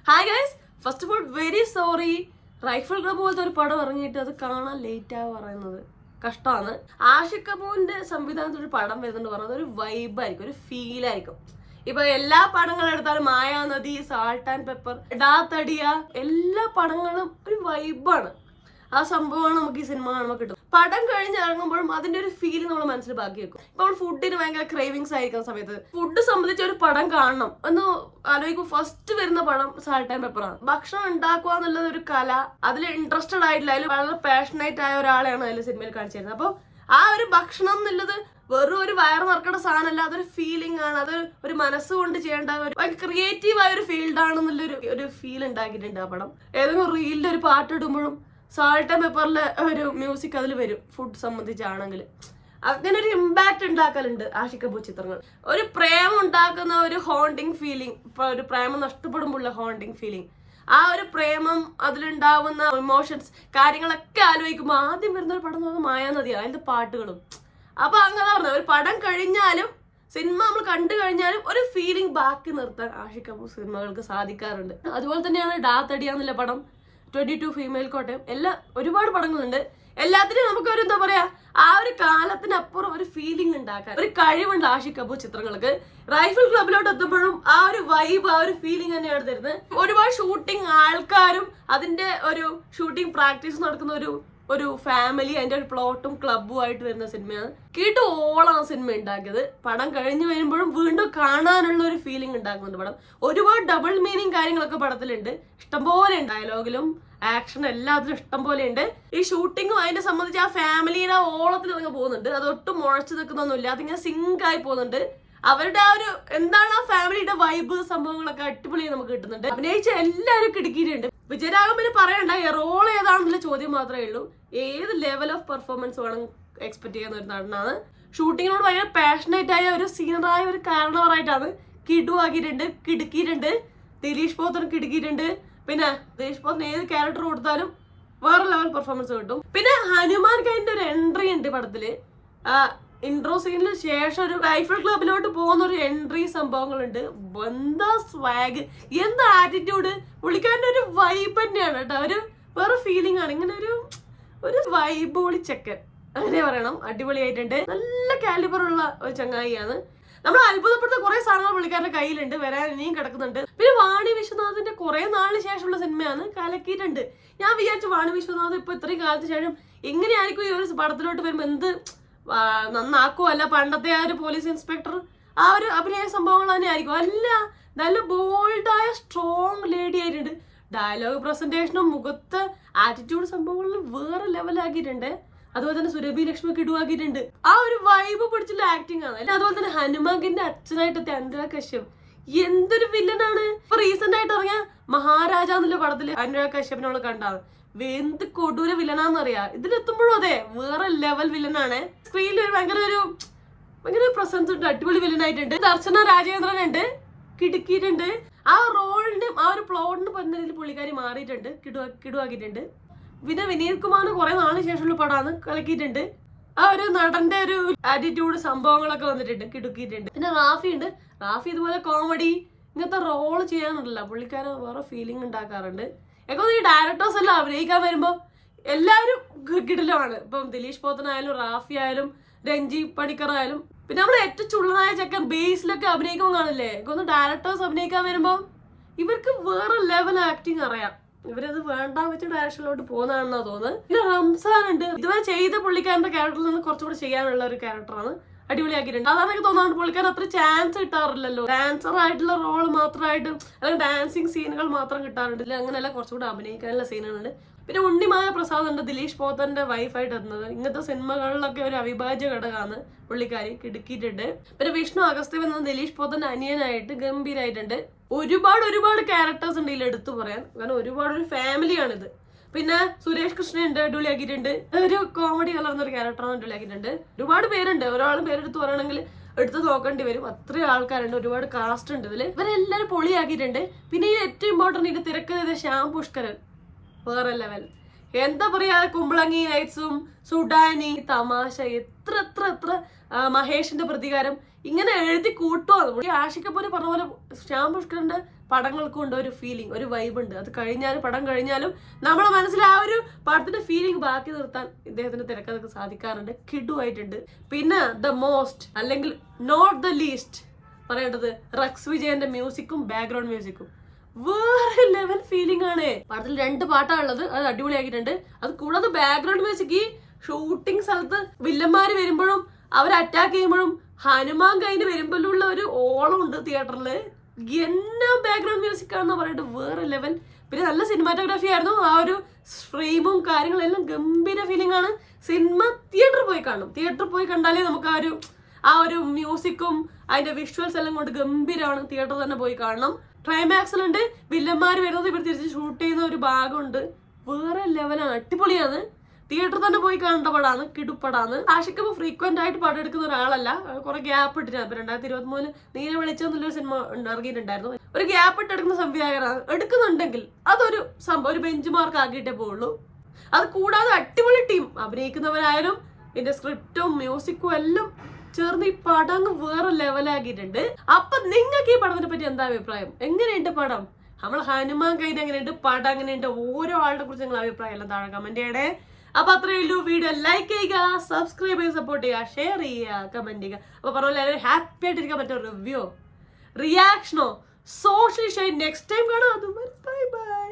Hi guys, first of all very sorry. Rifle club പോലത്തെ ഒരു പടം ഇറങ്ങിയിട്ട് അത് കാണാൻ ലേറ്റ് ആവുക പറയുന്നത് കഷ്ടമാണ്. ആഷിഖ് കപൂറിന്റെ സംവിധാനത്തിൽ ഒരു പടം വരുന്നുണ്ട് പറഞ്ഞത് ഒരു വൈബായിരിക്കും, ഒരു ഫീലായിരിക്കും. ഇപ്പൊ എല്ലാ പടങ്ങളും എടുത്താലും മായാനദി, സാൾട്ട് ആൻഡ് പെപ്പർ, ഡാ തടിയ, എല്ലാ പടങ്ങളും ഒരു വൈബാണ്. ആ സംഭവമാണ് നമുക്ക് ഈ സിനിമ കാണുമ്പോൾ കിട്ടും. പടം കഴിഞ്ഞ് ഇറങ്ങുമ്പോഴും അതിന്റെ ഒരു ഫീൽ നമ്മൾ മനസ്സിൽ ബാക്കി വെക്കും. ഇപ്പൊ നമ്മൾ ഫുഡിന് ഭയങ്കര ക്രേവിങ്സ് ആയിരിക്കുന്ന സമയത്ത് ഫുഡ് സംബന്ധിച്ച് ഒരു പടം കാണണം എന്ന് ആലോചിക്കും. ഫസ്റ്റ് വരുന്ന പടം സാൾട്ട് ആൻഡ് പെപ്പറാണ്. ഭക്ഷണം ഉണ്ടാക്കുക എന്നുള്ളത് ഒരു കല, അതിൽ ഇൻട്രസ്റ്റഡ് ആയിട്ടില്ല, അതിൽ വളരെ പാഷനേറ്റ് ആയ ഒരാളെയാണ് അതിൽ സിനിമയിൽ കാണിച്ചിരുന്നത്. അപ്പോൾ ആ ഒരു ഭക്ഷണം എന്നുള്ളത് വെറും ഒരു വയറ് നിറക്കേണ്ട സാധനമല്ല, അതൊരു ഫീലിംഗ് ആണ്. അത് ഒരു മനസ്സുകൊണ്ട് ചെയ്യേണ്ട ഒരു ക്രിയേറ്റീവ് ആയ ഒരു ഫീൽഡ് ആണെന്നുള്ളൊരു ഫീൽ ഉണ്ടാക്കിയിട്ടുണ്ട് ആ പടം. ഏതെങ്കിലും റീലിന്റെ ഒരു പാട്ട് ഇടുമ്പോഴും സാൾട്ട് ആൻഡ് പെപ്പറിലെ ഒരു മ്യൂസിക് അതിൽ വരും. ഫുഡ് സംബന്ധിച്ചാണെങ്കിൽ അങ്ങനെ ഒരു ഇമ്പാക്ട് ഉണ്ടാക്കലുണ്ട് ആഷിഖ് കപൂർ ചിത്രങ്ങൾ. ഒരു പ്രേമം ഉണ്ടാക്കുന്ന ഒരു ഹോണ്ടിങ് ഫീലിംഗ്, ഇപ്പൊ ഒരു പ്രേമം നഷ്ടപ്പെടുമ്പോഴുള്ള ഹോണ്ടിങ് ഫീലിംഗ്, ആ ഒരു പ്രേമം അതിലുണ്ടാവുന്ന ഇമോഷൻസ് കാര്യങ്ങളൊക്കെ ആലോചിക്കുമ്പോൾ ആദ്യം വരുന്ന ഒരു പടം തോന്നുന്നത് മായാനദിയാണ്, അതിന്റെ പാട്ടുകളും. അപ്പൊ അങ്ങനെ പറഞ്ഞത് ഒരു പടം കഴിഞ്ഞാലും സിനിമ നമ്മൾ കണ്ടു കഴിഞ്ഞാലും ഒരു ഫീലിംഗ് ബാക്കി നിർത്താൻ ആഷിഖ് കപൂർ സിനിമകൾക്ക് സാധിക്കാറുണ്ട്. അതുപോലെ തന്നെയാണ് ഡാ തടിയ എന്നുള്ള പടം, 22 ഫീമെയിൽ കോട്ടയം, എല്ലാം ഒരുപാട് പടങ്ങളുണ്ട്. എല്ലാത്തിനും നമുക്കൊരു എന്താ പറയാ, ആ ഒരു കാലത്തിനപ്പുറം ഒരു ഫീലിംഗ് ഉണ്ടാക്കാൻ ഒരു കഴിവുണ്ട് ആഷിഖ് കപൂർ ചിത്രങ്ങൾക്ക്. റൈഫിൾ ക്ലബിലോട്ട് എത്തുമ്പോഴും ആ ഒരു വൈബ്, ആ ഒരു ഫീലിംഗ് തന്നെയാണ് തരുന്നത്. ഒരുപാട് ഷൂട്ടിംഗ് ആൾക്കാരും അതിന്റെ ഒരു ഷൂട്ടിംഗ് പ്രാക്ടീസ് നടക്കുന്ന ഒരു ഫാമിലി, അതിന്റെ ഒരു പ്ലോട്ടും ക്ലബും ആയിട്ട് വരുന്ന സിനിമയാണ്. കേട്ട് ഓളാണ് സിനിമ ഉണ്ടാക്കിയത്. പടം കഴിഞ്ഞു വരുമ്പോഴും വീണ്ടും കാണാനുള്ള ഒരു ഫീലിംഗ് ഉണ്ടാക്കുന്നുണ്ട് പടം. ഒരുപാട് ഡബിൾ മീനിങ് കാര്യങ്ങളൊക്കെ പടത്തിലുണ്ട്, ഇഷ്ടംപോലെ ഉണ്ട്. ഡയലോഗിലും ആക്ഷൻ എല്ലാത്തിലും ഇഷ്ടം പോലെ ഉണ്ട്. ഈ ഷൂട്ടിങ്ങും അതിനെ സംബന്ധിച്ച് ആ ഫാമിലിയുടെ ഓളത്തിൽ അങ്ങ് പോകുന്നുണ്ട്. അതൊട്ടും മുഴച്ചു നിൽക്കുന്നൊന്നുമില്ല, അതിങ്ങനെ സിങ്ക് ആയി പോകുന്നുണ്ട്. അവരുടെ ആ ഒരു എന്താണ് ആ ഫാമിലിയുടെ വൈബ് സംഭവങ്ങളൊക്കെ അടിപൊളിയായി നമുക്ക് കിട്ടുന്നുണ്ട്. അഭിനയിച്ച എല്ലാവരും കിടക്കിയിട്ടുണ്ട്. വിജയരാഘവന് പറയണ്ട, റോൾ ഏതാണെന്നുള്ള ചോദ്യം മാത്രമേ ഉള്ളൂ. ഏത് ലെവൽ ഓഫ് പെർഫോമൻസ് വേണം എക്സ്പെക്ട് ചെയ്യുന്ന ഒരു നടനാണ്. ഷൂട്ടിങ്ങിനോട് ഭയങ്കര പാഷനേറ്റ് ആയ ഒരു സീനറായ ഒരു കാരണവറായിട്ടാണ്. കിടു ആക്കിയിട്ടുണ്ട്, കിടുക്കിയിട്ടുണ്ട്. ദിലീഷ് പോത്തൻ കിടുക്കിയിട്ടുണ്ട്. പിന്നെ ദിലീഷ് പോത്തൻ ഏത് ക്യാരക്ടർ കൊടുത്താലും വേറെ ലെവൽ പെർഫോമൻസ് കിട്ടും. പിന്നെ ഹനുമാൻ കൈന്റെ ഒരു എൻട്രി ഉണ്ട് പടത്തില്. ഇൻട്രോ സീനിന് ശേഷം ഒരു റൈഫിൾ ക്ലബിലോട്ട് പോകുന്ന ഒരു എൻട്രി സംഭവങ്ങളുണ്ട്. എന്താ സ്വാഗ്, എന്താ ആറ്റിറ്റ്യൂഡ്, പുള്ളിക്കാരൻ്റെ ഒരു വൈബ് തന്നെയാണ് കേട്ടോ. ഒരു വേറെ ഫീലിംഗ് ആണ്. ഇങ്ങനെ ഒരു വൈബ് പൊളിച്ചക്കൻ അങ്ങനെ പറയണം. അടിപൊളിയായിട്ടുണ്ട്. നല്ല കാലിബർ ഉള്ള ഒരു ചങ്ങായിയാണ്. നമ്മൾ അത്ഭുതപ്പെടുത്ത കുറെ സാധനങ്ങൾ പുള്ളിക്കാരുടെ കയ്യിലുണ്ട്, വരാൻ ഇനിയും കിടക്കുന്നുണ്ട്. പിന്നെ വാണി വിശ്വനാഥിന്റെ കുറെ നാളിന് ശേഷമുള്ള സിനിമയാണ്, കലക്കിയിട്ടുണ്ട്. ഞാൻ വിചാരിച്ചു വാണി വിശ്വനാഥ് ഇപ്പൊ ഇത്രയും കാലത്തിന് ശേഷം എങ്ങനെയായിരിക്കും ഈ ഒരു പടത്തിലോട്ട് വരുമ്പോൾ എന്ത് നന്നാക്കുമല്ല, പണ്ടത്തെ ആ ഒരു പോലീസ് ഇൻസ്പെക്ടർ ആ ഒരു അഭിനയ സംഭവങ്ങൾ തന്നെ ആയിരിക്കും. അല്ല, നല്ല ബോൾഡായ സ്ട്രോങ് ലേഡി ആയിട്ടുണ്ട്. ഡയലോഗ് പ്രസന്റേഷനും മുഖത്ത് ആറ്റിറ്റ്യൂഡ് സംഭവങ്ങളിൽ വേറെ ലെവലാക്കിയിട്ടുണ്ട്. അതുപോലെ തന്നെ സുരഭി ലക്ഷ്മി കിടുവാക്കിയിട്ടുണ്ട്. ആ ഒരു വൈബ് പിടിച്ചുള്ള ആക്ടിങ് ആണ്. അതുപോലെ തന്നെ ഹനുമാന്റെ അച്ഛനായിട്ട് അനുരാഗ് കശ്യപ് എന്തൊരു വില്ലനാണ്. ഇപ്പൊ റീസെന്റ് ആയിട്ട് ഇറങ്ങിയ മഹാരാജ എന്നുള്ള പടത്തില് അനുരാഗ് കശ്യപിനെ നമ്മൾ കണ്ടാണ്. എന്ത് കൊടൂര വില്ലനാന്നറിയാ. ഇതിലെത്തുമ്പോഴും അതെ വേറെ ലെവൽ വില്ലനാണ്. സ്ക്രീനിൽ ഒരു ഭയങ്കര പ്രസൻസ് ഉണ്ട്, അടിപൊളി വില്ലനായിട്ടുണ്ട്. ദർശന രാജേന്ദ്രൻ ഉണ്ട്, കിടുക്കിയിട്ടുണ്ട്. ആ റോളിനും ആ ഒരു പ്ലോട്ടിന് പറ്റുന്ന പുള്ളിക്കാരി മാറിയിട്ടുണ്ട്, കിടുവാക്കിയിട്ടുണ്ട്. പിന്നെ വിനീത് കുമാറിന് കുറെ നാളിന് ശേഷമുള്ള പടമാണ്, കലക്കിയിട്ടുണ്ട്. ആ ഒരു നടന്റെ ഒരു ആറ്റിറ്റ്യൂഡ് സംഭവങ്ങളൊക്കെ വന്നിട്ടുണ്ട്, കിടുക്കിയിട്ടുണ്ട്. പിന്നെ റാഫി ഉണ്ട്. റാഫി ഇതുപോലെ കോമഡി ഇങ്ങനത്തെ റോള് ചെയ്യാനുണ്ടല്ലോ, പുള്ളിക്കാരൻ വേറെ ഫീലിംഗ് ഉണ്ടാക്കാറുണ്ട്. എനിക്ക് ഈ ഡയറക്ടേഴ്സ് എല്ലാം അഭിനയിക്കാൻ വരുമ്പോൾ എല്ലാവരും കിടിലമാണ്. ഇപ്പം ദിലീഷ് പോത്തനായാലും റാഫി ആയാലും രഞ്ജി പണിക്കർ ആയാലും പിന്നെ നമ്മൾ ഏറ്റവും ചുള്ളനായ ചെക്കൻ ബേസിലൊക്കെ അഭിനയിക്കുമ്പോൾ കാണില്ലേ. എനിക്കൊന്ന് ഡയറക്ടേഴ്സ് അഭിനയിക്കാൻ വരുമ്പോൾ ഇവർക്ക് വേറെ ലെവൽ ആക്ടിങ് അറിയാം. ഇവരത് വേണ്ട വെച്ച് ഡയറക്ഷനിലോട്ട് പോകുന്നതാണെന്നാ തോന്നുന്നത്. പിന്നെ റംസാൻ ഉണ്ട്. ഇതുവരെ ചെയ്ത പുള്ളിക്കാരന്റെ ക്യാരക്ടറിൽ നിന്ന് കുറച്ചുകൂടി ചെയ്യാനുള്ള ഒരു ക്യാരക്ടറാണ്, അടിപൊളിയാക്കിയിട്ടുണ്ട്. അതാണ് എനിക്ക് തോന്നാണ് പുള്ളിക്കാരൻ അത്ര ചാൻസ് കിട്ടാറില്ലല്ലോ. ഡാൻസർ ആയിട്ടുള്ള റോൾ മാത്രമായിട്ടും അല്ലെങ്കിൽ ഡാൻസിങ് സീനുകൾ മാത്രം കിട്ടാറുണ്ട്. അങ്ങനെയല്ല, കുറച്ചുകൂടി അഭിനയിക്കാനുള്ള സീനുകളുണ്ട്. പിന്നെ ഉണ്ണിമായ പ്രസാദ് ഉണ്ട്, ദിലീഷ് പോത്തന്റെ വൈഫായിട്ട് എത്തുന്നത്. ഇങ്ങനത്തെ സിനിമകളിലൊക്കെ ഒരു അവിഭാജ്യ ഘടകമാണ് പുള്ളിക്കാരി, കിടുക്കിയിട്ടുണ്ട്. പിന്നെ വിഷ്ണു അഗസ്ത്യ എന്ന ദിലീഷ് പോത്തന്റെ അനിയനായിട്ട് ഗംഭീരായിട്ടുണ്ട്. ഒരുപാട് ക്യാരക്ടേഴ്സ് ഉണ്ട് ഇതിൽ എടുത്തു പറയാൻ, കാരണം ഒരു ഫാമിലിയാണിത്. പിന്നെ സുരേഷ് കൃഷ്ണനുണ്ട്, അടിപൊളിയാക്കിയിട്ടുണ്ട്. ഒരു കോമഡി കലർന്ന ഒരു ക്യാരക്ടറാണ്, അടിപൊളിയാക്കിയിട്ടുണ്ട്. ഒരുപാട് പേരുണ്ട്, ഒരാളും പേരെടുത്ത് പറയണമെങ്കിൽ എടുത്ത് നോക്കേണ്ടി വരും, അത്രയും ആൾക്കാരുണ്ട്. ഒരുപാട് കാസ്റ്റ് ഉണ്ട് ഇതിൽ. ഇവരെല്ലാവരും പൊളിയാക്കിയിട്ടുണ്ട്. പിന്നെ ഈ ഏറ്റവും ഇമ്പോർട്ടന്റ് ഇത് തിരക്കഥ ശ്യാം പുഷ്കരൻ, വേറെ ലെവൽ. എന്താ പറയാ, കുമ്പളങ്ങി നൈറ്റ്സും സുഡാനി തമാശ, എത്ര മഹേഷിന്റെ പ്രതികാരം ഇങ്ങനെ എഴുതി കൂട്ടുവാണ്. ആഷിഖ് കപൂർ പറഞ്ഞ പോലെ ശ്യാം പുഷ്കറിന്റെ പടങ്ങൾക്കും ഉണ്ട് ഒരു ഫീലിംഗ്, ഒരു വൈബ് ഉണ്ട്. അത് കഴിഞ്ഞാലും പടം കഴിഞ്ഞാലും നമ്മുടെ മനസ്സിൽ ആ ഒരു പടത്തിന്റെ ഫീലിംഗ് ബാക്കി നിർത്താൻ ഇദ്ദേഹത്തിന്റെ തിരക്കഥക്ക് സാധിക്കാറുണ്ട്. കിടുവായിട്ടുണ്ട്. പിന്നെ ദ മോസ്റ്റ് അല്ലെങ്കിൽ നോട്ട് ദ ലീസ്റ്റ് പറയേണ്ടത് റക്സ് വിജയന്റെ മ്യൂസിക്കും ബാക്ക്ഗ്രൗണ്ട് മ്യൂസിക്കും വേറെ ലെവൽ ഫീലിംഗ് ആണ്. പടത്തിൽ 2 പാട്ടാണുള്ളത്, അത് അടിപൊളിയാക്കിയിട്ടുണ്ട്. അത് കൂടാതെ ബാക്ക്ഗ്രൗണ്ട് മ്യൂസിക് ഈ ഷൂട്ടിംഗ് സ്ഥലത്ത് വില്ലന്മാര് വരുമ്പോഴും അവർ അറ്റാക്ക് ചെയ്യുമ്പോഴും ഹനുമാൻ കൈന് വരുമ്പോഴുള്ള ഒരു ഓളം ഉണ്ട് തിയേറ്ററിൽ. എന്നാ ബാക്ക്ഗ്രൗണ്ട് മ്യൂസിക് ആണെന്ന് പറയട്ടെ, വേറെ ലെവൽ. പിന്നെ നല്ല സിനിമാറ്റോഗ്രാഫി ആയിരുന്നു. ആ ഒരു ഫ്രെയിമും കാര്യങ്ങളെല്ലാം ഗംഭീര ഫീലിംഗ് ആണ്. സിനിമ തിയേറ്ററിൽ പോയി കാണണം. തിയേറ്ററിൽ പോയി കണ്ടാലേ നമുക്ക് ആ ഒരു മ്യൂസിക്കും അതിന്റെ വിഷ്വൽസ് എല്ലാം കൊണ്ട് ഗംഭീരമാണ്. തിയേറ്ററിൽ തന്നെ പോയി കാണണം. ക്ലൈമാക്സിലുണ്ട് വില്ലന്മാര് വരുന്നത് ഇവർ തിരിച്ച് ഷൂട്ട് ചെയ്യുന്ന ഒരു ഭാഗമുണ്ട്. വേറെ ലെവലാണ്, അടിപൊളിയാണ്. തിയേറ്ററിൽ തന്നെ പോയി കാണേണ്ട പടാണ്, കിടുപ്പടാണ്. ആഷിഖ് കപൂർ ഫ്രീക്വന്റ് ആയിട്ട് പടം എടുക്കുന്ന ഒരാളല്ല. കുറെ ഗ്യാപ്പ് ഇട്ടിട്ടാണ്. 2023 നീല വെളിച്ചം എന്നുള്ളൊരു സിനിമ ഇറങ്ങിയിട്ടുണ്ടായിരുന്നു. ഒരു ഗ്യാപ്പ് ഇട്ട് എടുക്കുന്ന സംവിധായകനാണ്. എടുക്കുന്നുണ്ടെങ്കിൽ അതൊരു സംഭവം, ഒരു ബെഞ്ച് മാർക്ക് ആക്കിയിട്ടേ പോകുള്ളൂ. അത് കൂടാതെ അടിപൊളി ടീം അഭിനയിക്കുന്നവരായാലും ഇതിന്റെ സ്ക്രിപ്റ്റും മ്യൂസിക്കും എല്ലാം ചേർന്ന് ഈ പടം വേറെ ലെവലാക്കിയിട്ടുണ്ട്. അപ്പൊ നിങ്ങൾക്ക് ഈ പടത്തിനെ പറ്റി എന്താ അഭിപ്രായം? എങ്ങനെയുണ്ട് പടം? നമ്മൾ ഹനുമാൻ കൈന് എങ്ങനെയുണ്ട്, പടം എങ്ങനെയുണ്ട്, ഓരോ ആളുടെ കുറിച്ച് നിങ്ങൾ അഭിപ്രായം എല്ലാം താഴെ കമന്റ് ചെയ്യണേ. അപ്പൊ അത്രയേ ഉള്ളൂ. വീഡിയോ ലൈക്ക് ചെയ്യുക, സബ്സ്ക്രൈബ് ചെയ്യുക, സപ്പോർട്ട് ചെയ്യുക, ഷെയർ ചെയ്യുക, കമന്റ് ചെയ്യുക. അപ്പൊ പറഞ്ഞ എല്ലാവരും ഹാപ്പി ആയിട്ടിരിക്കാൻ പറ്റുമോ? റിവ്യൂ, റിയാക്ഷനോ, സോഷ്യൽ ഷെയർ നെക്സ്റ്റ് ടൈം കാണാം. അതുവരെ ബൈ ബൈ.